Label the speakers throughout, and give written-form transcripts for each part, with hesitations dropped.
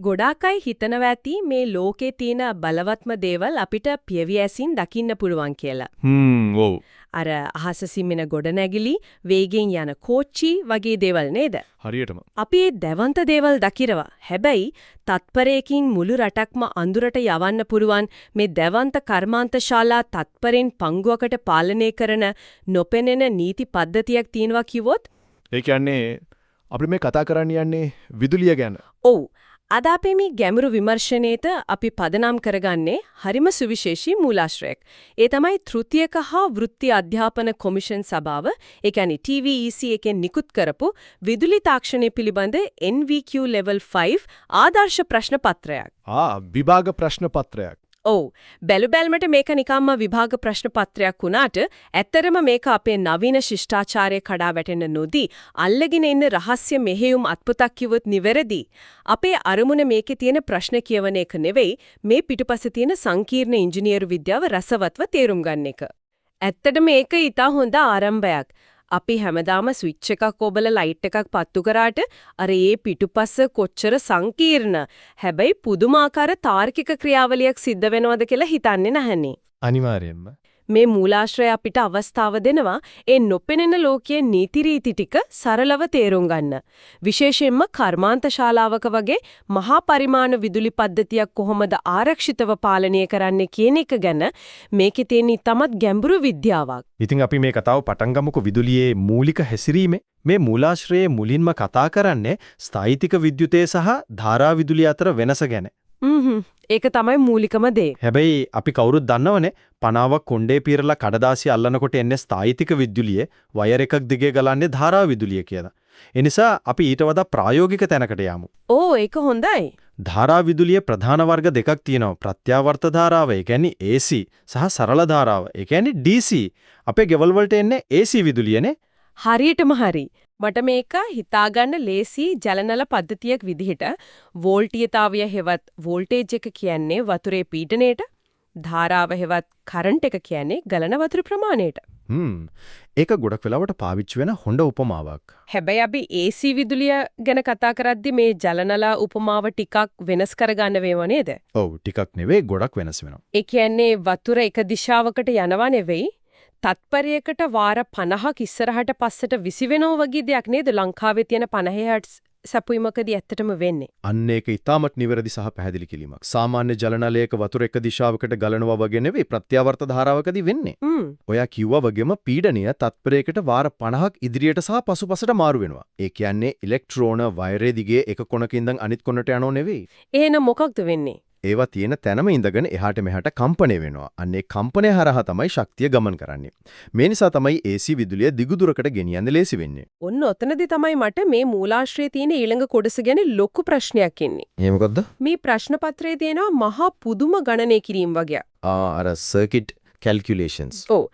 Speaker 1: ගොඩාක් අය හිතනවා ඇති මේ ලෝකේ තියෙන බලවත්ම දේවල් අපිට පියවි දකින්න පුළුවන් කියලා.
Speaker 2: ඔව්.
Speaker 1: අර අහස සිමින ගොඩනැගිලි, වේගෙන් යන කෝච්චි වගේ දේවල් නේද?
Speaker 2: හරියටම.
Speaker 1: අපි මේ දවන්ත දේවල් දකිනවා. හැබැයි තත්පරයකින් මුළු රටක්ම අඳුරට යවන්න පුළුවන් මේ දවන්ත කර්මාන්ත ශාලා තත්පරෙන් පංගුවකට පාලනය කරන නොපෙනෙන නීති පද්ධතියක් තියෙනවා කිව්වොත්?
Speaker 2: ඒ කියන්නේ අපි මේ කතා කරන්න යන්නේ විදුලිය ගැන.
Speaker 1: ඔව්. අද අපේ මේ ගැඹුරු විමර්ශනයේට අපි පදනම් කරගන්නේ හරිම සුවිශේෂී මූලාශ්‍රයක්. ඒ තමයි තෘතීයක හා වෘත්ති අධ්‍යාපන කොමිෂන් සභාව, ඒ කියන්නේ TVEC එකෙන් නිකුත් කරපු විදුලි තාක්ෂණය පිළිබඳ NVQ level 5 ආදර්ශ ප්‍රශ්න පත්‍රයක්.
Speaker 2: විභාග ප්‍රශ්න පත්‍රයක්.
Speaker 1: ඔව්. බැලුබැලමට මේක නිකම්ම විභාග ප්‍රශ්න පත්‍රයක් වුණාට ඇත්තරම මේක අපේ නවීන ශිෂ්ටාචාරයේ කඩා වැටෙන්න නොදී අල්ලගෙන ඉන්න රහස්‍ය මෙහෙයුම් අත්පොතක් කිව්වොත් නිවැරදි. අපේ අරමුණ මේකේ තියෙන ප්‍රශ්න කියවන එක නෙවෙයි, මේ පිටුපස්සේ තියෙන සංකීර්ණ ඉංජිනේරු විද්‍යාව රසවත්ව තේරුම් ගන්න එක. ඇත්තටම මේක ඊට හොඳ ආරම්භයක්. අපි හැමදාම ස්විච් එකක් ඔබලා ලයිට් එකක් පත්තු කරාට අර ඒ පිටුපස්ස කොච්චර සංකීර්ණ, හැබැයි පුදුමාකාර තාර්කික ක්‍රියාවලියක් සිද්ධ වෙනවද කියලා හිතන්නේ නැහනේ.
Speaker 2: අනිවාර්යයෙන්ම.
Speaker 1: මේ මූලාශ්‍රය අපිට අවස්ථාව දෙනවා ඒ නොපෙනෙන ලෝකයේ නීති රීති ටික සරලව තේරුම් ගන්න. විශේෂයෙන්ම කර්මාන්ත ශාලාවක වගේ මහා පරිමාණ විදුලි පද්ධතියක් කොහොමද ආරක්ෂිතව පාලනය කරන්නේ කියන එක ගැන මේකේ තියෙන ඉතාමත් ගැඹුරු විද්‍යාවක්.
Speaker 2: ඉතින් අපි මේ කතාව පටන් ගමුකෝ විදුලියේ මූලික හැසිරීමේ. මේ මූලාශ්‍රයේ මුලින්ම කතා කරන්නේ ස්ථායිතික විද්‍යුතය සහ ධාරා විදුලිය අතර වෙනස ගැන.
Speaker 1: ඒක තමයි මූලිකම දේ.
Speaker 2: හැබැයි අපි කවුරුත් දන්නවනේ පනාවක් කොණ්ඩේ පීරලා කඩදාසි අල්ලනකොට එන්නේ ස්ථායිතික විදුලිය, වයර් එකක් දිගේ ගලන්නේ ධාරා විදුලිය කියලා. ඒ නිසා අපි ඊට වඩා ප්‍රායෝගික තැනකට යමු.
Speaker 1: ඕ ඒක හොඳයි.
Speaker 2: ධාරා විදුලියේ ප්‍රධාන වර්ග දෙකක් තියෙනවා. ප්‍රත්‍යාවර්ත ධාරාව, ඒ කියන්නේ AC, සහ සරල ධාරාව, ඒ කියන්නේ DC. අපේ ගෙවල් වලට එන්නේ AC විදුලියනේ.
Speaker 1: හරියටම හරි. මට මේක හිතාගන්න ලේසි ජලනල පද්ධතියක් විදිහට වෝල්ටීයතාවය හෙවත් වෝල්ටේජ් එක කියන්නේ වතුරේ පීඩනයට, ධාරාව හෙවත් කරන්ට් එක කියන්නේ ගලන වතුර ප්‍රමාණයට.
Speaker 2: ඒක ගොඩක් වෙලාවට පාවිච්චි වෙන හොඳ උපමාවක්.
Speaker 1: හැබැයි අපි AC විදුලිය ගැන කතා කරද්දි මේ ජලනල උපමාව ටිකක් වෙනස් කරගන්න වේව නේද?
Speaker 2: ඔව්, ටිකක් නෙවෙයි ගොඩක් වෙනස් වෙනවා.
Speaker 1: ඒ කියන්නේ වතුර එක දිශාවකට යනවා නෙවෙයි, තත්පරයකට වාර 50ක් ඉස්සරහට පස්සට විසිවෙනවා වගේ දෙයක් නේද ලංකාවේ තියෙන 50 හර්ට්ස් සැපුීමකදී ඇත්තටම වෙන්නේ.
Speaker 2: අන්න ඒක ඊටමත් නිවැරදි සහ පැහැදිලි කිරීමක්. සාමාන්‍ය ජලනලයක වතුර එක දිශාවකට ගලනවා වගේ නෙවෙයි ප්‍රත්‍යාවර්ත ධාරාවකදී වෙන්නේ. ඔයා කිව්වා වගේම පීඩනය තත්පරයකට වාර 50ක් ඉදිරියට සහ පසුපසට මාරු වෙනවා. ඒ කියන්නේ ඉලෙක්ට්‍රෝන වයරේ දිගේ එක කොනක ඉඳන් අනිත් කොනට යනව නෙවෙයි.
Speaker 1: එහෙනම් මොකක්ද වෙන්නේ?
Speaker 2: ඒවා තියෙන තැනම ඉඳගෙන එහාට මෙහාට කම්පණය වෙනවා. අන්න ඒ කම්පණය හරහා තමයි ශක්තිය ගමන් කරන්නේ. මේ නිසා තමයි AC විදුලිය දිගුදුරකට ගෙනියන්න ලේසි වෙන්නේ.
Speaker 1: ඔන්න ඔතනදී තමයි මට මේ මූලාශ්‍රයේ තියෙන ඊළඟ කොටස ගැන ලොකු ප්‍රශ්නයක් එන්නේ.
Speaker 2: ඒ මොකද්ද?
Speaker 1: මේ ප්‍රශ්න පත්‍රයේ තියෙනවා මහා පුදුම ගණනය කිරීම වගේ.
Speaker 2: අර සර්කිට් කැල්කියුලේෂන්ස්.
Speaker 1: ඔව්.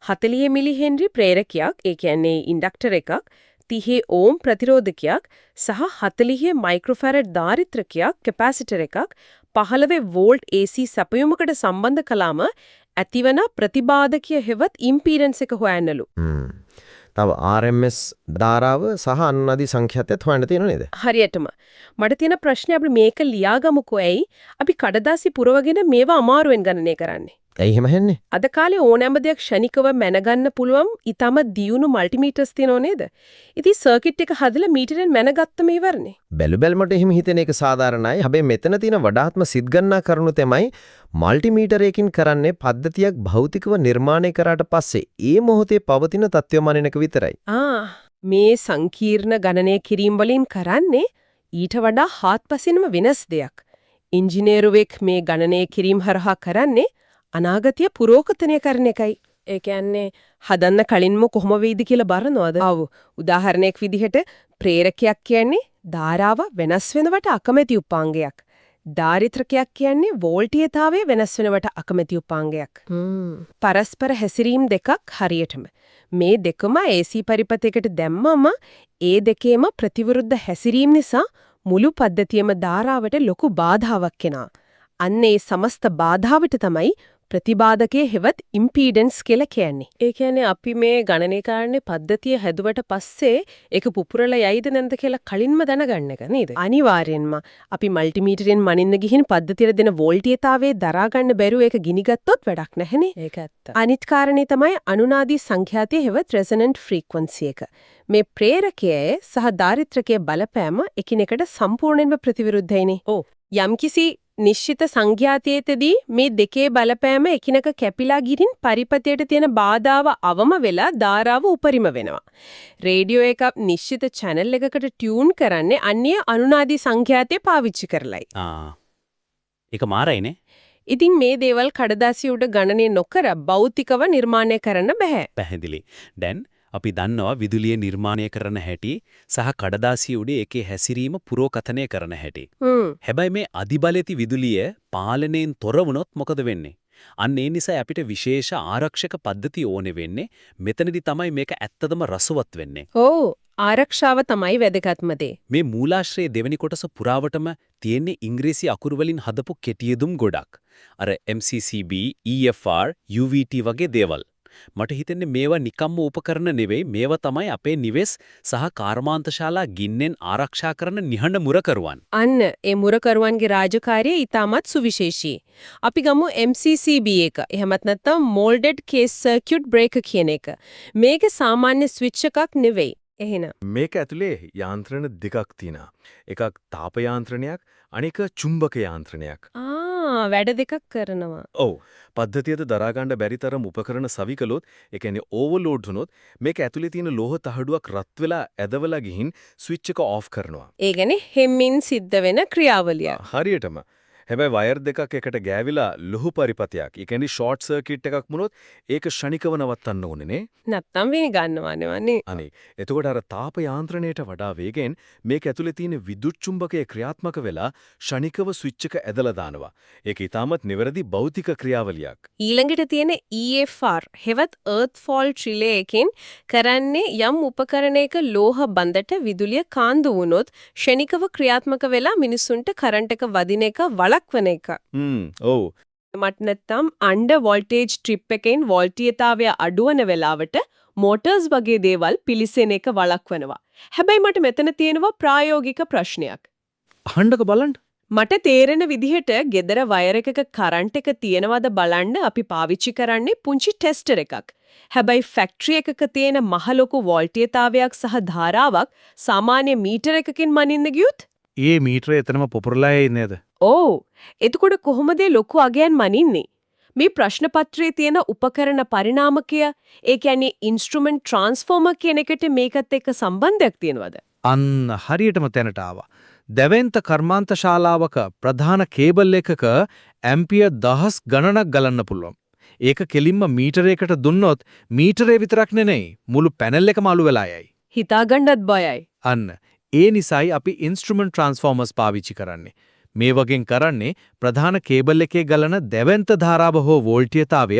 Speaker 1: 40 මිලි හෙන්රි ප්‍රේරකයක්, ඒ කියන්නේ ඉන්ඩක්ටර් එකක්, 30 ඕම් ප්‍රතිරෝධකයක් සහ 40 මයික්‍රෝෆැරඩ් ධාරිත්‍රකයක් කැපැසිටර් එකක් 15 වෝල්ට් AC සැපයුමකට සම්බන්ධ කළාම ඇතිවන ප්‍රතිබාධකය හෙවත් ඉම්පීඩන්ස් එක හොයන්නලු.
Speaker 3: තව RMS ධාරාව සහ අන්නදී සංඛ්‍යාතයත් හොයන්න තියෙනව නේද?
Speaker 1: හරියටම. මට තියෙන ප්‍රශ්නේ අපි මේක ලියාගමුකෝ ඇයි අපි කඩදාසි පුරවගෙන මේවා අමාරුවෙන් ගණනය කරන්නේ?
Speaker 3: ඇයි එහෙම හැන්නේ?
Speaker 1: අද කාලේ ඕනෑම දෙයක් ක්ෂණිකව මැනගන්න පුළුවන් ඊටම දියුණු මල්ටිමීටර්ස් තියෙනව නේද? ඉතින් සර්කිට් එක හදලා මීටරෙන් මැනගත්තම ඉවරනේ.
Speaker 3: බැලුබැලමට එහෙම හිතෙන එක සාධාරණයි. හැබැයි මෙතන තියෙන වඩාත්ම සිත්ගන්නා කරුණු තමයි මල්ටිමීටරයකින් කරන්නේ පද්ධතියක් භෞතිකව නිර්මාණය කරාට පස්සේ ඒ මොහොතේ පවතින තත්ත්වය මනින එක විතරයි.
Speaker 1: මේ සංකීර්ණ ගණනය කිරීම වලින් කරන්නේ ඊට වඩා හාත්පසින්ම වෙනස් දෙයක්. ඉංජිනේරුවෙක් මේ ගණනය කිරීම හරහා කරන්නේ අනාගතය පුරෝකතනය කරන එකයි. ඒ කියන්නේ හදන්න කලින්ම කොහොම වෙයිද කියලා බලනවද? ආව උදාහරණයක් විදිහට ප්‍රේරකයක් කියන්නේ ධාරාව වෙනස් වෙනවට අකමැති උපාංගයක්. ධාරිත්‍රකයක් කියන්නේ වෝල්ටීයතාවය වෙනස් වෙනවට අකමැති උපාංගයක්. පරස්පර හැසිරීම් දෙකක් හරියටම. මේ දෙකම AC පරිපතයකට දැම්මම ඒ දෙකේම ප්‍රතිවිරුද්ධ හැසිරීම් නිසා මුළු පද්ධතියම ධාරාවට ලොකු බාධාවක් එනවා. අන්න ඒ සමස්ත බාධාවට තමයි ප්‍රතිබාධකයේ හෙවත් ඉම්පීඩන්ස් කියලා කියන්නේ. ඒ කියන්නේ අපි මේ ගණනීකරණේ පද්ධතිය හැදුවට පස්සේ ඒක පුපුරලා යයිද නැද්ද කියලා කලින්ම දැනගන්න එක නේද? අනිවාර්යෙන්ම අපි මල්ටිමීටරෙන් මනින්න ගිහින් පද්ධතියට දෙන වෝල්ටීයතාවයේ දරා ගන්න බැරුව ඒක ගිනිගත්තොත් වැඩක් නැහැනේ. ඒක ඇත්ත. අනිත් කාරණේ තමයි අනුනාදී සංඛ්‍යාතය හෙවත් රෙසොනන්ට් ෆ්‍රීකවන්සි එක. මේ ප්‍රේරකයේ සහ දාරිත්‍රකයේ බලපෑම එකිනෙකට සම්පූර්ණයෙන්ම ප්‍රතිවිරුද්ධයිනේ. ඔව්. යම්කිසි නිශ්චිත සංඛ්‍යාතයේදී මේ දෙකේ බලපෑම එකිනෙක කැපිලා ගිහින් පරිපතයට තියෙන බාධාව අවම වෙලා ධාරාව උපරිම වෙනවා. රේඩියෝ එක නිශ්චිත channel එකකට ටියුන් කරන්නේ අන්‍ය අනුනාදී සංඛ්‍යාතය පාවිච්චි කරලයි.
Speaker 4: ඒක මාරයිනේ.
Speaker 1: ඉතින් මේ දේවල් කඩදාසිය උඩ ගණනය නොකර භෞතිකව නිර්මාණය කරන්න බෑ.
Speaker 4: පැහැදිලි. දැන් අපි දන්නවා විදුලිය නිර්මාණය කරන හැටි සහ කඩදාසිය උඩ ඒකේ හැසිරීම පුරෝකථනය කරන හැටි. හැබැයි මේ අධිබලෙති විදුලිය පාලනයෙන් තොර වුණොත් මොකද වෙන්නේ? අන්න ඒ නිසා අපිට විශේෂ ආරක්ෂක පද්ධති ඕනේ වෙන්නේ. මෙතනදී තමයි මේක ඇත්තදම රසවත් වෙන්නේ.
Speaker 1: ඔව් ආරක්ෂාව තමයි වැදගත්ම දේ.
Speaker 4: මේ මූලාශ්‍රයේ දෙවෙනි කොටස පුරාවටම තියෙන්නේ ඉංග්‍රීසි අකුරු වලින් හදපු කෙටියදුම් ගොඩක්. අර MCCB, EFR, UVT වගේ දේවල්. මට හිතෙන්නේ මේවා නිකම්ම උපකරණ නෙවෙයි, මේවා තමයි අපේ නිවෙස් සහ කර්මාන්තශාලා ගින්නෙන් ආරක්ෂා කරන නිහඬ මුරකරුවන්.
Speaker 1: අන්න ඒ මුරකරුවන්ගේ රාජකාරිය ඊටමත් සුවිශේෂී. අපි ගමු MCCB එක. එහෙමත් නැත්නම් Molded Case Circuit Breaker කියන එක. මේක සාමාන්‍ය ස්විච් එකක් නෙවෙයි. එහෙනම්
Speaker 5: මේක ඇතුලේ යාන්ත්‍රණ දෙකක් තියෙනවා. එකක් තාප යාන්ත්‍රණයක්, අනික චුම්බක යාන්ත්‍රණයක්.
Speaker 1: වැඩ දෙකක් කරනවා.
Speaker 5: ඔව්. පද්ධතියද දරා ගන්න බැරි තරම් උපකරණ සවිකලොත්, ඒ කියන්නේ ඕවර්ලෝඩ් වුණොත් මේක ඇතුලේ තියෙන ලෝහ තහඩුවක් රත් වෙලා ඇදවලා ගිහින් ස්විච් එක ඔෆ් කරනවා.
Speaker 1: ඒ කියන්නේ හැමින් සිද්ධ වෙන ක්‍රියාවලිය.
Speaker 5: හරියටම. හැබැයි වයර් දෙකක් එකට ගෑවිලා ලොහු පරිපතයක්, ඒ කියන්නේ ෂෝට් සර්කිට් එකක් වුණොත් ඒක ෂණිකව නවත්තන්න ඕනේ නේ.
Speaker 1: නැත්තම් වෙනි ගන්නවනේ.
Speaker 5: අනේ එතකොට අර තාප යාන්ත්‍රණයට වඩා වේගෙන් මේක ඇතුලේ තියෙන විදුලි චුම්බකයේ ක්‍රියාත්මක වෙලා ෂණිකව ස්විච් එක ඇදලා දානවා. ඒක ඊටමත් නිවැරදි භෞතික ක්‍රියාවලියක්.
Speaker 1: ඊළඟට තියෙන EFR හෙවත් Earth Fault Relay එකෙන් කරන්නේ යම් උපකරණයක ලෝහ බඳට විදුලිය කාන්දු වුණොත් ෂණිකව ක්‍රියාත්මක වෙලා මිනිසුන්ට කරන්ට් එක වදින එක වළක්වන එක.
Speaker 5: ඔව්.
Speaker 1: මට නැත්තම් අන්ඩර් වෝල්ටේජ් ට්‍රිප් එකෙන් වෝල්ටීයතාවය අඩුවන වෙලාවට මෝටර්ස් වගේ දේවල් පිලිසෙන එක වළක්වනවා. හැබැයි මට මෙතන තියෙනවා ප්‍රායෝගික ප්‍රශ්නයක්.
Speaker 4: අහන්නක බලන්න.
Speaker 1: මට තේරෙන විදිහට ගෙදර වයර් එකක කරන්ට් එක තියෙනවද බලන්න අපි පාවිච්චි කරන්නේ පුංචි ටෙස්ටර් එකක්. හැබැයි ෆැක්ටරි එකක තියෙන මහ ලොකු වෝල්ටීයතාවයක් සහ ධාරාවක් සාමාන්‍ය මීටර එකකින් මනින්න ගියොත්
Speaker 6: ඒ මීටරය එතනම පොපුරලා නේද?
Speaker 1: ඔව්. එතකොට කොහොමද ලොකු අගයන් මනින්නේ? මේ ප්‍රශ්න පත්‍රයේ තියෙන උපකරණ පරිණාමකය, ඒ කියන්නේ ඉන්ස්ට්‍රුමන්ට් ට්‍රාන්ස්ෆෝමර් කියන එකට මේකත් එක්ක සම්බන්ධයක් තියෙනවද?
Speaker 6: අන්න හරියටම තැනට ආවා. දැවෙන්ත කර්මාන්ත ශාලාවක ප්‍රධාන කේබල් එකක ඇම්පියර් දහස් ගණනක් ගලන්න පුළුවන්. ඒක කෙලින්ම මීටරයකට දුන්නොත් මීටරේ විතරක් නෙවෙයි මුළු පැනල් එකම අළු වෙලා යයි.
Speaker 1: හිතාගන්නත් බයයි.
Speaker 6: අන්න ඒ නිසායි අපි ඉන්ස්ට්‍රුමන්ට් ට්‍රාන්ස්ෆෝමර්ස් පාවිච්චි කරන්නේ. මේ වගේ කරන්නේ ප්‍රධාන කේබල් එකේ ගලන දැවැන්ත ධාරාව හෝ වෝල්ටීයතාවය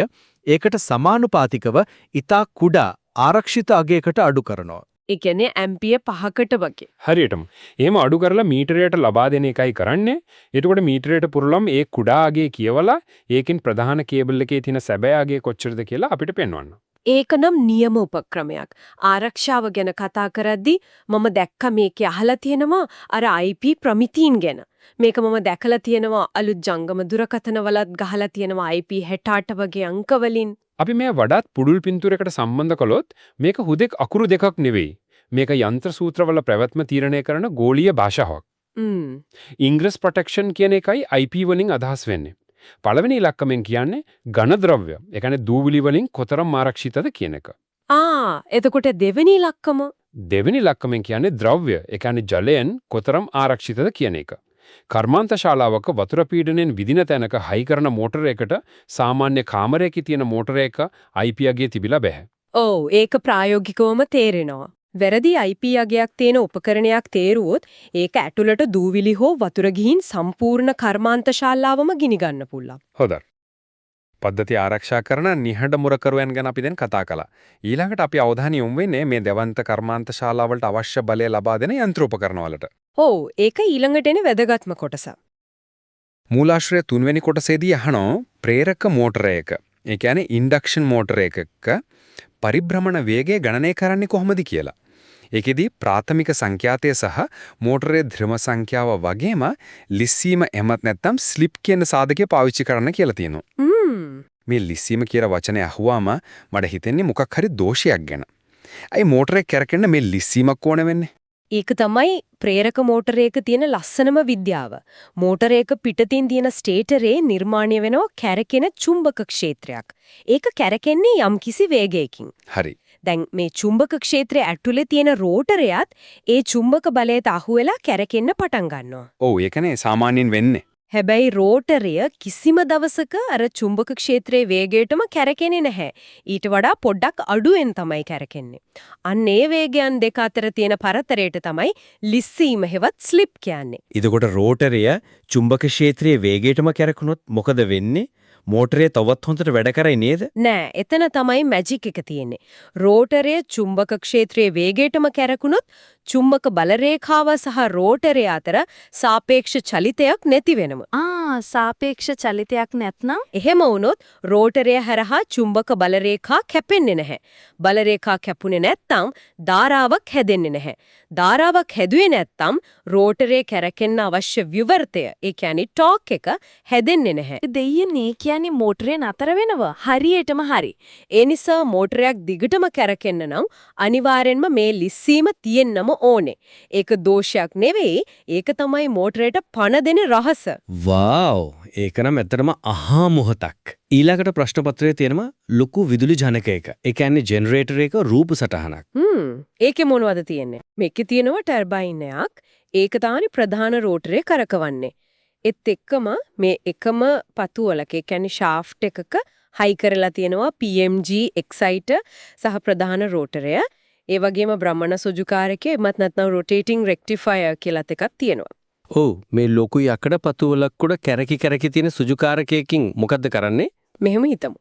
Speaker 6: ඒකට සමානුපාතිකව ඉතා කුඩා ආරක්ෂිත අගයකට අඩු කරනවා.
Speaker 1: ඒ කියන්නේ ඇම්පියර් 5කට වගේ.
Speaker 7: හරියටම. එහෙම අඩු කරලා මීටරයට ලබා දෙන එකයි කරන්නේ. එතකොට මීටරයට පුරලම් ඒ කුඩා අගය කියවලා ඒකෙන් ප්‍රධාන කේබල් එකේ තියෙන සැබෑ අගය කොච්චරද කියලා අපිට පෙන්වන්න.
Speaker 1: ඒකනම් නියම උපක්‍රමයක්. ආරක්ෂාව ගැන කතා කරද්දී මම දැක්ක මේකේ අහලා තියෙනවා අර IP ප්‍රමිතීන් ගැන. මේක මම දැකලා තියෙනවා අලුත් ජංගම දුරකථන වලත් ගහලා තියෙනවා IP 68 වගේ අංක වලින්.
Speaker 7: අපි මේ වඩාත් පුඩුල් පින්තූරයකට සම්බන්ධ කළොත් මේක හුදෙක් අකුරු දෙකක් නෙවෙයි. මේක යන්ත්‍ර සූත්‍රවල පැවැත්ම තීරණය කරන ගෝලීය භාෂාවක්. ඉංග්‍රීසි ප්‍රොටෙක්ෂන් කියන එකයි IP වලින් අදහස් වෙන්නේ. පළවෙනි ඉලක්කමෙන් කියන්නේ ඝන ද්‍රව්‍ය. ඒ කියන්නේ දූවිලි වලින් කොතරම් ආරක්ෂිතද කියන එක.
Speaker 1: එතකොට දෙවෙනි ඉලක්කම?
Speaker 7: දෙවෙනි ඉලක්කමෙන් කියන්නේ ද්‍රව්‍ය. ඒ කියන්නේ ජලයෙන් කොතරම් ආරක්ෂිතද කියන එක. කර්මාන්ත ශාලාවක වතුර පීඩනයෙන් විදින තැනක හයි කරන මෝටර එකකට සාමාන්‍ය කාමරයක තියෙන මෝටර එක IP අගයේ තිබිලා බෑ.
Speaker 1: ඔව් ඒක ප්‍රායෝගිකවම තේරෙනවා. වැරදි IP අගයක් තියෙන උපකරණයක් තේරුවොත් ඒක ඇතුළට දූවිලි හෝ වතුර ගිහින් සම්පූර්ණ කර්මාන්ත ශාලාවම ගිනි ගන්න පුළුවන්.
Speaker 7: හොඳයි. පද්ධතිය ආරක්ෂා කරන නිහඬ මුරකරුවන් ගැන අපි දැන් කතා කළා. ඊළඟට අපි අවධානය යොමු වෙන්නේ මේ දෙවන්ත කර්මාන්ත ශාලාවලට අවශ්‍ය බලය ලබා දෙන යන්ත්‍රෝපකරණ වලට.
Speaker 1: ඔව් ඒක ඊළඟට එන වැදගත්ම කොටස.
Speaker 7: මූලාශ්‍රය 3 වෙනි කොටසේදී අහනවා ප්‍රේරක මෝටරයක, ඒ කියන්නේ ඉන්ඩක්ෂන් මෝටරයක පරිභ්‍රමණ වේගය ගණනය කරන්නේ කොහොමද කියලා. ඒකෙදි ප්‍රාථමික සංඛ්‍යාතය සහ මෝටරයේ ධ්‍රම සංඛ්‍යාව වගේම ලිස්සීම එහෙමත් නැත්නම් ස්ලිප් කියන සාධකය පාවිච්චි කරන්න කියලා තියෙනවා. මේ ලිස්සීම කියන වචනේ අහුවාම මට හිතෙන්නේ මොකක් හරි දෝෂයක් ගැන. අයි මෝටරේ කැරකෙන්න මේ ලිස්සීමක් ඕන වෙන්නේ.
Speaker 1: ඒක තමයි ප්‍රේරක මෝටරයක තියෙන ලස්සනම විද්‍යාව. මෝටරයක පිටතින් තියෙන ස්ටේටරේ නිර්මාණය වෙනවා කැරකෙන චුම්බක ක්ෂේත්‍රයක්. ඒක කැරකෙන්නේ යම්කිසි වේගයකින්.
Speaker 7: හරි.
Speaker 1: දැන් මේ චුම්බක ක්ෂේත්‍රය ඇතුලේ තියෙන රෝටරයත් ඒ චුම්බක බලයට අහු වෙලා කැරකෙන්න පටන් ගන්නවා.
Speaker 7: ඔව් ඒකනේ සාමාන්‍යයෙන් වෙන්නේ.
Speaker 1: හැබැයි රෝටරය කිසිම දවසක අර චුම්බක ක්ෂේත්‍රයේ වේගයටම කැරකෙන්නේ නැහැ. ඊට වඩා පොඩ්ඩක් අඩුවෙන් තමයි කැරකෙන්නේ. අන්න ඒ වේගයන් දෙක අතර තියෙන පරතරයට තමයි ලිස්සීම හෙවත් ස්ලිප් කියන්නේ.
Speaker 5: එතකොට රෝටරය චුම්බක ක්ෂේත්‍රයේ වේගයටම කැරකුණොත් මොකද වෙන්නේ? මෝටරය තවත් හොඳට වැඩ කරයි නේද?
Speaker 1: නෑ, එතන තමයි මැජික් එක තියෙන්නේ. රෝටරය චුම්බක ක්ෂේත්‍රයේ වේගයටම කැරකුණොත් චුම්බක බල රේඛාව සහ රෝටරය අතර සාපේක්ෂ චලිතයක් නැති වෙනවා.
Speaker 8: සාපේක්ෂ චලිතයක් නැත්නම්
Speaker 1: එහෙම වුණොත් රෝටරය හරහා චුම්බක බල රේඛා කැපෙන්නේ නැහැ. බල රේඛා කැපුණේ නැත්නම් ධාරාවක් හැදෙන්නේ නැහැ. ධාරාවක් හැදුවේ නැත්නම් රෝටරේ කැරකෙන්න අවශ්‍ය විවර්තය, ඒ කියන්නේ ටෝක් එක හැදෙන්නේ නැහැ.
Speaker 8: දෙයියනේ කියන්නේ මෝටරේ නතර වෙනවා. හරියටම හරි.
Speaker 1: ඒ නිසා මෝටරයක් දිගටම කැරකෙන්න නම් අනිවාර්යෙන්ම මේ ලිස්සීම තියෙන්නම ඕනේ. ඒක දෝෂයක් නෙවෙයි. ඒක තමයි මෝටරේට පණ දෙන රහස.
Speaker 5: වාව්! ඒක නම් ඇත්තටම අහා මොහතක්. ඊළඟට ප්‍රශ්න පත්‍රයේ තියෙනවා ලොකු විදුලි ජනකයක. ඒ කියන්නේ ජෙනරේටර් එක රූප සටහනක්.
Speaker 1: ඒකේ මොනවද තියෙන්නේ? මේකේ තියෙනවා ටර්බයින් එකක්. ඒක තමයි ප්‍රධාන රෝටරේ කරකවන්නේ. ඒත් එක්කම මේ එකම පතුවලක, ඒ කියන්නේ ෂාෆ්ට් එකක හයි කරලා තියෙනවා PMG එක්සයිටර් සහ ප්‍රධාන රෝටරය. ඒ වගේම භ්‍රමණ සුජුකාරකේ එමත් නැත්නම් රොටේටිං රෙක්ටිෆයර් කියලාත් එකක් තියෙනවා.
Speaker 5: ඔව් මේ ලොකු යකඩ පතුවලක් උඩ කැරකි තියෙන සුජුකාරකයකින් මොකද්ද කරන්නේ?
Speaker 1: මෙහෙම හිතමු.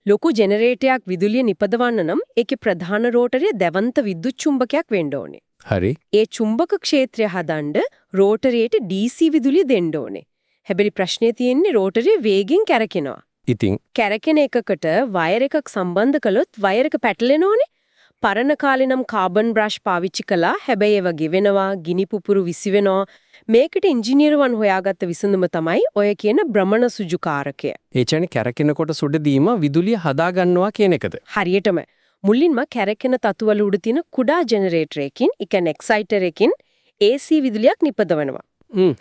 Speaker 1: ලොකු ජෙනරේටරයක් විදුලිය නිපදවන්න නම් ඒකේ ප්‍රධාන රෝටරය දැවන්ත විද්‍යුත් චුම්බකයක් වෙන්න ඕනේ.
Speaker 5: හරි.
Speaker 1: ඒ චුම්බක ක්ෂේත්‍රය හදන්න රෝටරයට DC විදුලිය දෙන්න ඕනේ. හැබැයි ප්‍රශ්නේ තියෙන්නේ රෝටරේ වේගෙන් කැරකෙනවා.
Speaker 5: ඉතින්
Speaker 1: කැරකෙන එකකට වයර් එකක් සම්බන්ධ කළොත් වයර් එක පැටලෙනෝනේ. පරණ කාලේ නම් කාබන් බ්‍රෂ් පාවිච්චි කළා. හැබැයි ඒව ගෙවෙනවා, ගිනි පුපුරු විසි වෙනවා. මේකට ඉංජිනේරුවන් හොයාගත්ත විසඳුම තමයි ඔය කියන භ්‍රමණ සුජුකාරකය.
Speaker 5: ඒ කියන්නේ කැරකෙනකොට සුඩදීම විදුලිය හදා ගන්නවා කියන එකද?
Speaker 1: හරියටම. මුලින්ම කැරකෙන තතුවල උඩ තියෙන කුඩා ජෙනරේටරයකින්, ඒ කියන්නේ එක්සයිටර් එකකින් AC විදුලියක් නිපදවනවා.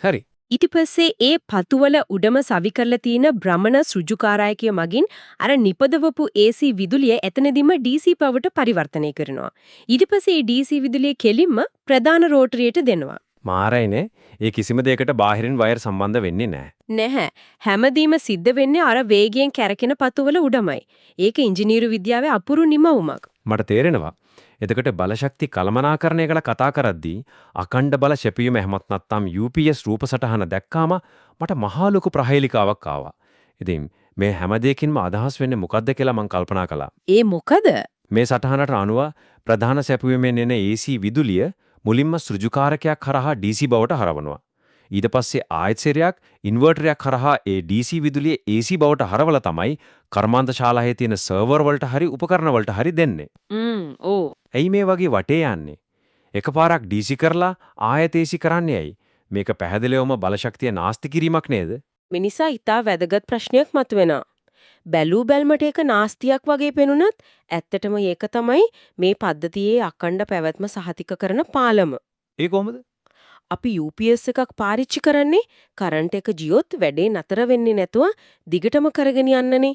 Speaker 5: හරි.
Speaker 1: ඊට පස්සේ ඒ පතුවල උඩම සවි කරලා තියෙන භ්‍රමණ සුජුකාරකය මගින් අර නිපදවපු AC විදුලිය එතනදීම DC පවට පරිවර්තනය කරනවා. ඊට පස්සේ ඒ DC විදුලිය කෙලින්ම ප්‍රධාන රෝටරියට දෙනවා.
Speaker 5: මාරයිනේ. ඒ කිසිම දෙයකට බාහිරින් වයර් සම්බන්ධ වෙන්නේ නැහැ.
Speaker 1: නැහැ. හැමදීම සිද්ධ වෙන්නේ අර වේගයෙන් කැරකෙන පතුවල උඩමයි. ඒක ඉංජිනේරු විද්‍යාවේ අපුරු නිමවුමක්.
Speaker 5: මට තේරෙනවා. එතකොට බලශක්ති කළමනාකරණය කළ කතා කරද්දී අකණ්ඩ බල ශැපීම එහෙමත් නැත්නම් UPS රූප සටහන දැක්කාම මට මහා ලොකු ප්‍රහේලිකාවක් ආවා. ඉතින් මේ හැම දෙයකින්ම අදහස් වෙන්නේ මොකද්ද කියලා මම කල්පනා කළා.
Speaker 1: ඒ මොකද?
Speaker 5: මේ සටහනට අනුව ප්‍රධාන සැපුවීමෙන් එන AC විදුලිය මුලින්ම සෘජුකාරකයක් කරහා DC බවට හරවනවා. ඊට පස්සේ ආයතනයක් ඉන්වර්ටරයක් කරහා ඒ DC විදුලිය AC බවට හරවලා තමයි කර්මාන්ත ශාලාවේ තියෙන සර්වර් වලට හරි උපකරණ වලට හරි දෙන්නේ.
Speaker 1: ඕ.
Speaker 5: ඇයි මේ වගේ වටේ යන්නේ? එකපාරක් DC කරලා ආයෙත් AC කරන්නේ ඇයි? මේක පැහැදිලිවම බලශක්තිය නාස්ති කිරීමක් නේද?
Speaker 1: මිනිසා ඊට වැදගත් ප්‍රශ්නයක් මතුවෙනවා. බැලූ බැල්මට ඒක නාස්තියක් වගේ පෙනුනත් ඇත්තටම ඒක තමයි මේ පද්ධතියේ අකණ්ඩ පැවැත්ම සහතික කරන පාලම.
Speaker 5: ඒ කොහොමද?
Speaker 1: අපි UPS එකක් පාවිච්චි කරන්නේ කරන්ට් එක ගියොත් වැඩේ නතර වෙන්නේ නැතුව දිගටම කරගෙන යන්නනේ.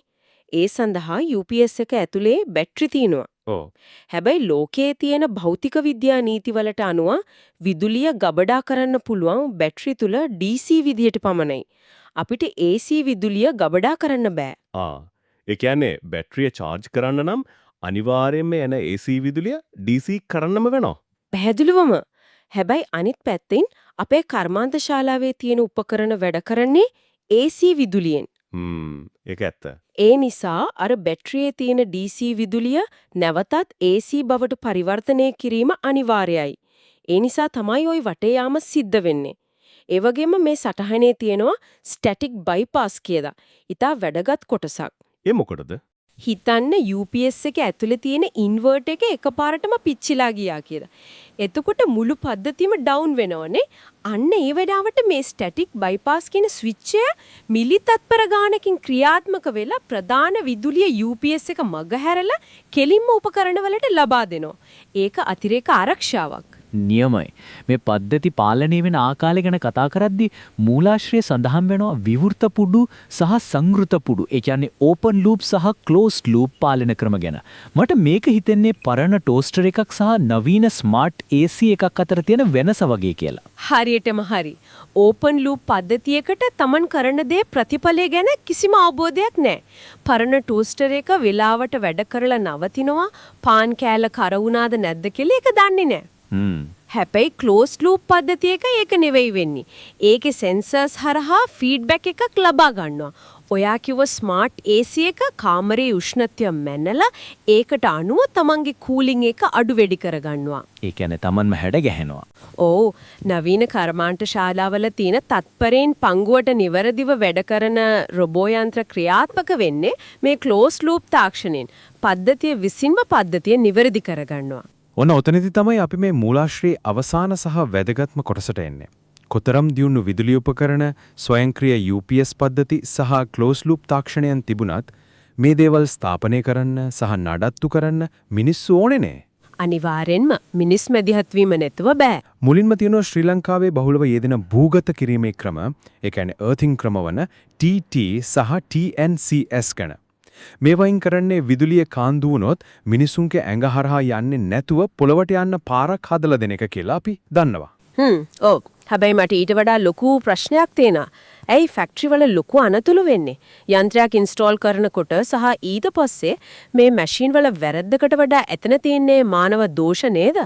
Speaker 1: ඒ සඳහා UPS එක ඇතුලේ බැටරි තියෙනවා.
Speaker 5: ඔව්.
Speaker 1: හැබැයි ලෝකයේ තියෙන භෞතික විද්‍යා නීතිවලට අනුව විදුලිය ගබඩා කරන්න පුළුවන් බැටරි තුල DC විදියට පමණයි. අපිට AC විදුලිය ගබඩා කරන්න බෑ.
Speaker 9: ඒ කියන්නේ බැටරිය charge කරන්න නම් අනිවාර්යයෙන්ම එන AC විදුලිය DC කරන්නම වෙනවා.
Speaker 1: පැහැදිලිවම. හැබැයි අනිත් පැත්තෙන් අපේ කර්මාන්ත ශාලාවේ තියෙන උපකරණ වැඩ කරන්නේ AC විදුලියෙන්.
Speaker 9: ඒක ඇත්ත.
Speaker 1: ඒ නිසා අර බැටරියේ තියෙන DC විදුලිය නැවතත් AC බවට පරිවර්තනය කිරීම අනිවාර්යයි. ඒ නිසා තමයි ওই වටේ යාම සිද්ධ වෙන්නේ. ඒ වගේම මේ සටහනේ තියෙනවා ස්ටැටික් බයිපාස් කියලා. ඊට වැඩගත් කොටසක්.
Speaker 9: ඒ මොකටද?
Speaker 1: හිතන්න UPS එක ඇතුලේ තියෙන ඉන්වර්ටර් එක එකපාරටම පිච්චිලා ගියා කියලා. එතකොට මුළු පද්ධතියම ඩවුන් වෙනවනේ. අන්න ඒ වෙලාවට මේ ස්ටැටික් බයිපාස් කියන ස්විච් එක මිලි තත්පර ගානකින් ක්‍රියාත්මක වෙලා ප්‍රධාන විදුලිය UPS එක මගහැරලා කෙලින්ම උපකරණ වලට ලබා දෙනවා. ඒක අතිරේක ආරක්ෂාවක්.
Speaker 10: නියමයි. මේ පද්ධති පාලනය වෙන ආකාරය ගැන කතා කරද්දී මූලාශ්‍රයේ සඳහන් වෙනවා විවෘත පුඩු සහ සංවෘත පුඩු. ඒ කියන්නේ ඕපන් ලූප් සහ ක්ලෝස්ඩ් ලූප් පාලන ක්‍රම ගැන. මට මේක හිතෙන්නේ පරණ ටෝස්ටර් එකක් සහ නවීන ස්මාර්ට් AC එකක් අතර තියෙන වෙනස වගේ කියලා.
Speaker 1: හරියටම හරි. ඕපන් ලූප් පද්ධතියකට Taman කරන දේ ප්‍රතිඵලය ගැන කිසිම අවබෝධයක් නැහැ. පරණ ටෝස්ටර් එක වෙලාවට වැඩ කරලා නවතිනවා, පාන් කෑල්ල කර වුණාද නැද්ද කියලා ඒක දන්නේ නැහැ. හැබැයි ක්ලෝස්ඩ් ලූප් පද්ධතියක ඒක නෙවෙයි වෙන්නේ. ඒකේ සෙන්සර්ස් හරහා ෆීඩ්බැක් එකක් ලබා ගන්නවා. ඔයා කිව්ව ස්මාර්ට් AC එක කාමරයේ උෂ්ණත්වය මැනලා ඒකට අනුව තමන්ගේ කූලින් එක අඩු වැඩි කර ගන්නවා.
Speaker 10: ඒ කියන්නේ තමන්ම හැඩ ගැහෙනවා.
Speaker 1: ඔව් නවීන කර්මාන්ත ශාලාවල තියෙන තත්පරෙන් පංගුවට නිවැරදිව වැඩ කරන රොබෝ යන්ත්‍ර ක්‍රියාත්මක වෙන්නේ මේ ක්ලෝස්ඩ් ලූප් තාක්ෂණයෙන්. පද්ධතිය විසින්ම පද්ධතිය නිවැරදි කර ගන්නවා.
Speaker 5: ඔන්න ඔතනදි තමයි අපි මේ මූලාශ්‍රයේ අවසාන සහ වැදගත්ම කොටසට එන්නේ. කොතරම් දියුණු විදුලි උපකරණ, ස්වයංක්‍රීය UPS පද්ධති සහ ක්ලෝස් ලූප් තාක්ෂණයන් තිබුණත් මේ දේවල් ස්ථාපනය කරන්න සහ නඩත්තු කරන්න මිනිස්සු ඕනේ නේ.
Speaker 1: අනිවාර්යෙන්ම මිනිස් මැදිහත් වීම නැතුව බෑ.
Speaker 5: මුලින්ම තියෙනවා ශ්‍රී ලංකාවේ බහුලව යෙදෙන භූගත කිරීමේ ක්‍රම, ඒ කියන්නේ earthing ක්‍රමවන TT සහ TNCS ගැන. මේවයින් කරන්නේ විදුලිය කාන්දු වුණොත් මිනිසුන්ගේ ඇඟ හරහා යන්නේ නැතුව පොළවට යන්න පාරක් හදලා දෙන එක කියලා අපි දන්නවා.
Speaker 1: ඔව්. හැබැයි මට ඊට වඩා ලොකු ප්‍රශ්නයක් තියෙනවා. ඇයි ෆැක්ටරි වල ලොකු අනතුරු වෙන්නේ? යන්ත්‍රයක් ඉන්ස්ටෝල් කරනකොට සහ ඊට පස්සේ මේ මැෂින් වල වැරද්දකට වඩා එතන තියෙන්නේ මානව දෝෂ නේද?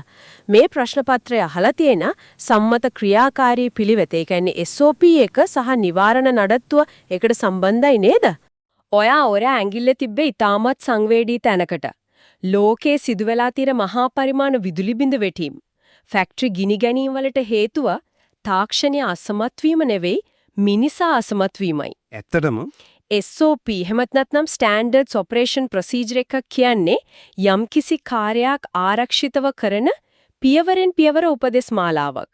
Speaker 1: මේ ප්‍රශ්න පත්‍රය අහලා තියෙන සම්මත ක්‍රියාකාරී පිළිවෙත, ඒ කියන්නේ SOP එක සහ නිවාරණ නඩත්තුව ඒකට සම්බන්ධයි නේද? ඔයා ඇඟිල්ල තිබ්බේ ඊටමත් සංවේදී තැනකට. ලෝකේ සිදුවෙලා තියෙන මහා පරිමාණ විදුලි බිඳ වැටීම්. ෆැක්ටරි ගිනි ගැනීම වලට හේතුව තාක්ෂණීය අසමත් වීම නෙවෙයි, මිනිසා අසමත් වීමයි.
Speaker 9: ඇත්තටම
Speaker 1: SOP එහෙමත් නැත්නම් ස්ටෑන්ඩඩ්ස් ඔපරේෂන් ප්‍රොසීජර් එක කියන්නේ යම්කිසි කාර්යයක් ආරක්ෂිතව කරන පියවරෙන් පියවර උපදෙස් මාලාවක්.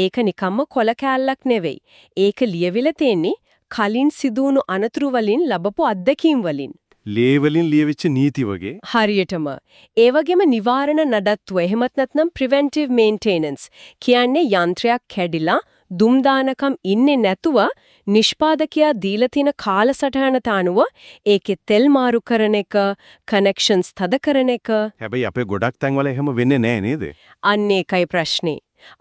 Speaker 1: ඒක නිකම්ම කොල කෑල්ලක් නෙවෙයි. ඒක ලියවිලා තියෙන්නේ කලින් සිදුවුණු අනතුරු වලින් ලැබපු අත්දැකීම් වලින්.
Speaker 9: ලේ වලින් ලියවිච්ච නීති වගේ.
Speaker 1: හරියටම. ඒ වගේම නිවාරණ නඩත්තුව එහෙමත් නැත්නම් ප්‍රිවෙන්ටිව් මේන්ටේනන්ස් කියන්නේ යන්ත්‍රයක් කැඩිලා දුම් දානකම් ඉන්නේ නැතුව නිෂ්පාදකයා දීලා තියෙන කාලසටහනට අනුව ඒකේ තෙල් මාරු කරන එක, කනෙක්ෂන්ස් තද කරන එක.
Speaker 9: හැබැයි අපේ ගොඩක් තැන්වල එහෙම වෙන්නේ නැහැ නේද?
Speaker 1: අන්න ඒකයි ප්‍රශ්නේ.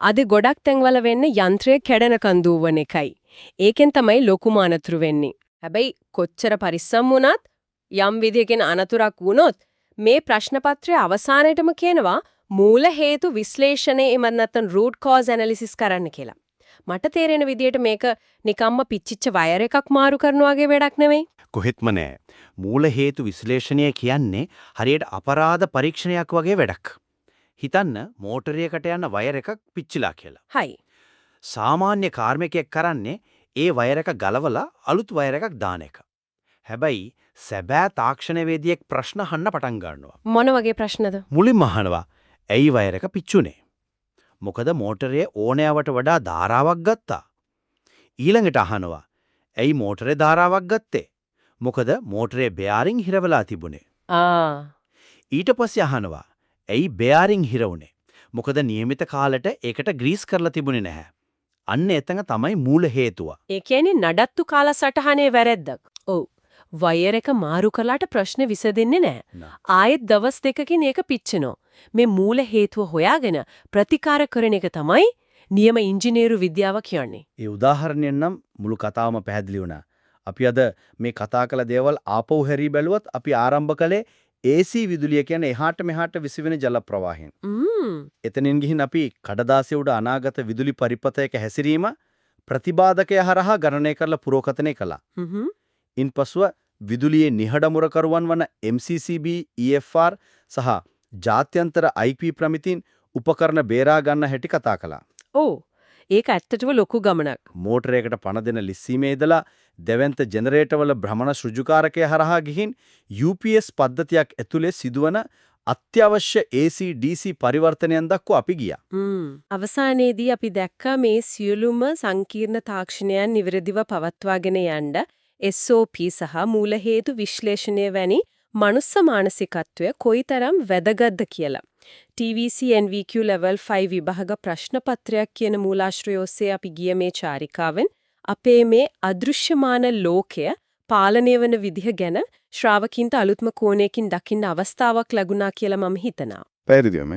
Speaker 1: අද ගොඩක් තැන්වල වෙන්නේ යන්ත්‍රය කැඩෙනකන් දුවන එකයි. ඒකෙන් තමයි ලොකුම අනතුරු වෙන්නේ. හැබැයි කොච්චර පරිස්සම් වුණත් යම් විදියකින් අනතුරක් වුණොත් මේ ප්‍රශ්න පත්‍රයේ අවසානයේටම කියනවා මූල හේතු විශ්ලේෂණය එමත් නැත්නම් root cause analysis කරන්න කියලා. මට තේරෙන විදියට මේක නිකම්ම පිච්චිච්ච වයර් එකක් මාරු කරනවා වගේ වැඩක් නෙවෙයි.
Speaker 11: කොහෙත්ම නෑ. මූල හේතු විශ්ලේෂණය කියන්නේ හරියට අපරාධ පරීක්ෂණයක් වගේ වැඩක්. හිතන්න මෝටරයකට යන වයර් එකක් පිච්චිලා කියලා.
Speaker 1: හයි.
Speaker 11: සාමාන්‍ය කාර්මිකයෙක් කරන්නේ ඒ වයර් එක ගලවලා අලුත් වයර් එකක් දාන එක. හැබැයි සැබෑ තාක්ෂණවේදියෙක් ප්‍රශ්න අහන්න පටන් ගන්නවා.
Speaker 1: මොන වගේ ප්‍රශ්නද?
Speaker 11: මුලින්ම අහනවා ඇයි වයර් එක පිච්චුනේ? මොකද මෝටරයේ ඕනෑවට වඩා ධාරාවක් ගත්තා. ඊළඟට අහනවා ඇයි මෝටරේ ධාරාවක් ගත්තේ? මොකද මෝටරේ බෙයාරින් හිරවලා තිබුණේ. ඊට පස්සේ අහනවා ඇයි බෙයාරින් හිර වුනේ? මොකද નિયમિત කාලෙට ඒකට ග්‍රීස් කරලා තිබුණේ නැහැ. අන්න එතන තමයි මූල හේතුව.
Speaker 1: ඒ කියන්නේ නඩත්තු කාලසටහනේ වැරැද්දක්. ඔව්. වයර් එක මාරු කළාට ප්‍රශ්නේ විසඳෙන්නේ නැහැ. ආයෙත් දවස් දෙකකින් ඒක පිච්චෙනවා. මේ මූල හේතුව හොයාගෙන ප්‍රතිකාර කරන එක තමයි නියම ඉංජිනේරු විද්‍යාව කියන්නේ.
Speaker 11: ඒ උදාහරණයෙන් නම් මුළු කතාවම පැහැදිලි වුණා. අපි අද මේ කතා කළ දේවල් ආපහු හැරී බැලුවොත් අපි ආරම්භ කළේ AC විදුලිය කියන්නේ එහාට මෙහාට විසිවෙන ජල ප්‍රවාහයෙන්. එතනින් ගිහින් අපි කඩදාසිය උඩ අනාගත විදුලි පරිපථයක හැසිරීම ප්‍රතිබාධකය හරහා ගණනය කරලා පුරෝකථනය කළා. ඉන්පසුව විදුලියේ නිහඬමුරකරුවන් වන MCCB, EFR සහ ජාත්‍යන්තර IP ප්‍රමිතින් උපකරණ බේරා ගන්න හැටි කතා කළා.
Speaker 1: ඔව්. ඒක ඇත්තටම ලොකු ගමනක්.
Speaker 11: මෝටරයකට පණ දෙන ලිස්සීමේ ඉඳලා දෙවන්ත ජෙනරේටර්වල භ්‍රමණ සෘජුකාරකය හරහා ගිහින් UPS පද්ධතියක් ඇතුලේ සිදුවන අත්‍යවශ්‍ය AC DC පරිවර්තනයන් දක්වා අපි ගියා.
Speaker 1: අවසානයේදී අපි දැක්කා මේ සියලුම සංකීර්ණ තාක්ෂණයන් නිවැරදිව පවත්වාගෙන යන්න SOP සහ මූල හේතු විශ්ලේෂණය වැනි මනුස්ස මානසිකත්වය කොයිතරම් වැදගත්ද කියලා. TVC NVQ level 5 විභාග ප්‍රශ්න පත්‍රයක් කියන මූලාශ්‍රය ඔස්සේ අපි ගිය මේ චාරිකාවෙන් අපේ මේ අදෘශ්‍යමාන ලෝකය පාලනය වන විදිහ ගැන ශ්‍රාවකින්ට අලුත්ම කෝණයකින් දකින්න අවස්ථාවක් ලැබුණා කියලා මම හිතනවා.
Speaker 12: පැහැදිලිවම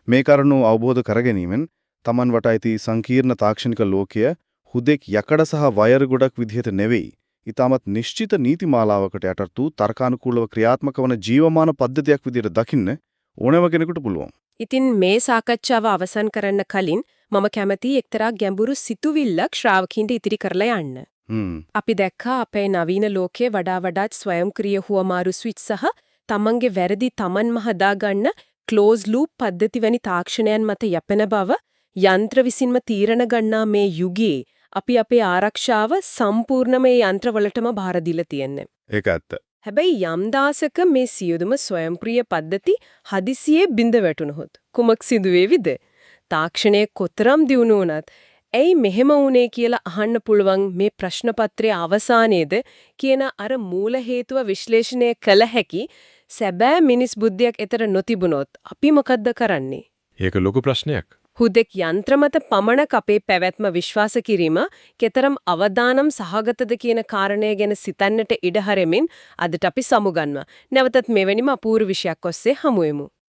Speaker 12: මේ කරුණු අවබෝධ කරගැනීමෙන් Taman වට ඇති සංකීර්ණ තාක්ෂණික ලෝකය හුදෙක් යකඩ සහ වයර් ගොඩක් විදිහට නෙවෙයි. ඊටමත් නිශ්චිත නීතිමාලාවකට යටත් වූ තර්කානුකූලව ක්‍රියාත්මක වන ජීවමාන පද්ධතියක් විදිහට දකින්න ඕනෑම කෙනෙකුට පුළුවන්.
Speaker 1: ඉතින් මේ සාකච්ඡාව අවසන් කරන්න කලින් මම කැමතියි එක්තරා ගැඹුරු සිතුවිල්ලක් ශ්‍රාවකින්ට ඉදිරි කරලා යන්න. අපි දැක්කා අපේ නවීන ලෝකයේ වඩා වඩාත් ස්වයංක්‍රීය හුවමාරු ස්විච් සහ තමන්ගේ වැරදි තමන්ම හදාගන්න ක්ලෝස් ලූප් පද්ධති වැනි තාක්ෂණයන් මත යැපෙන බව යන්ත්‍ර විසින්ම තීරණ ගන්නා මේ යුගයේ අපි අපේ ආරක්ෂාව සම්පූර්ණම මේ යන්ත්‍රවලටම බාර දීලා තියෙන්නේ.
Speaker 12: ඒක ඇත්ත.
Speaker 1: හැබැයි යම් දාසක මේ සියදුම ස්වයංක්‍රීය පද්ධති හදිසියේ බිඳ වැටුණොත් කුමක් සිදු වේවිද? තාක්ෂණයේ කොතරම් දියුණු වුණත් ඇයි මෙහෙම වුනේ කියලා අහන්න පුළුවන් මේ ප්‍රශ්න පත්‍රයේ අවසානයේද කියන අර මූල හේතුව විශ්ලේෂණය කළ හැකි සැබෑ මිනිස් බුද්ධියක් එතර නොතිබුණොත් අපි මොකද්ද කරන්නේ?
Speaker 7: ඒක ලොකු ප්‍රශ්නයක්.
Speaker 1: හුදෙක් යන්ත්‍ර මත පමණක් අපේ පැවැත්ම විශ්වාස කිරීම කෙතරම් අවදානම් සහගතද කියන කාරණය ගැන සිතන්නට ඉඩ හැරෙමින් අදට අපි සමුගන්නවා. නැවතත් මෙවැනිම අපූර්ව විෂයක් ඔස්සේ හමු වෙමු.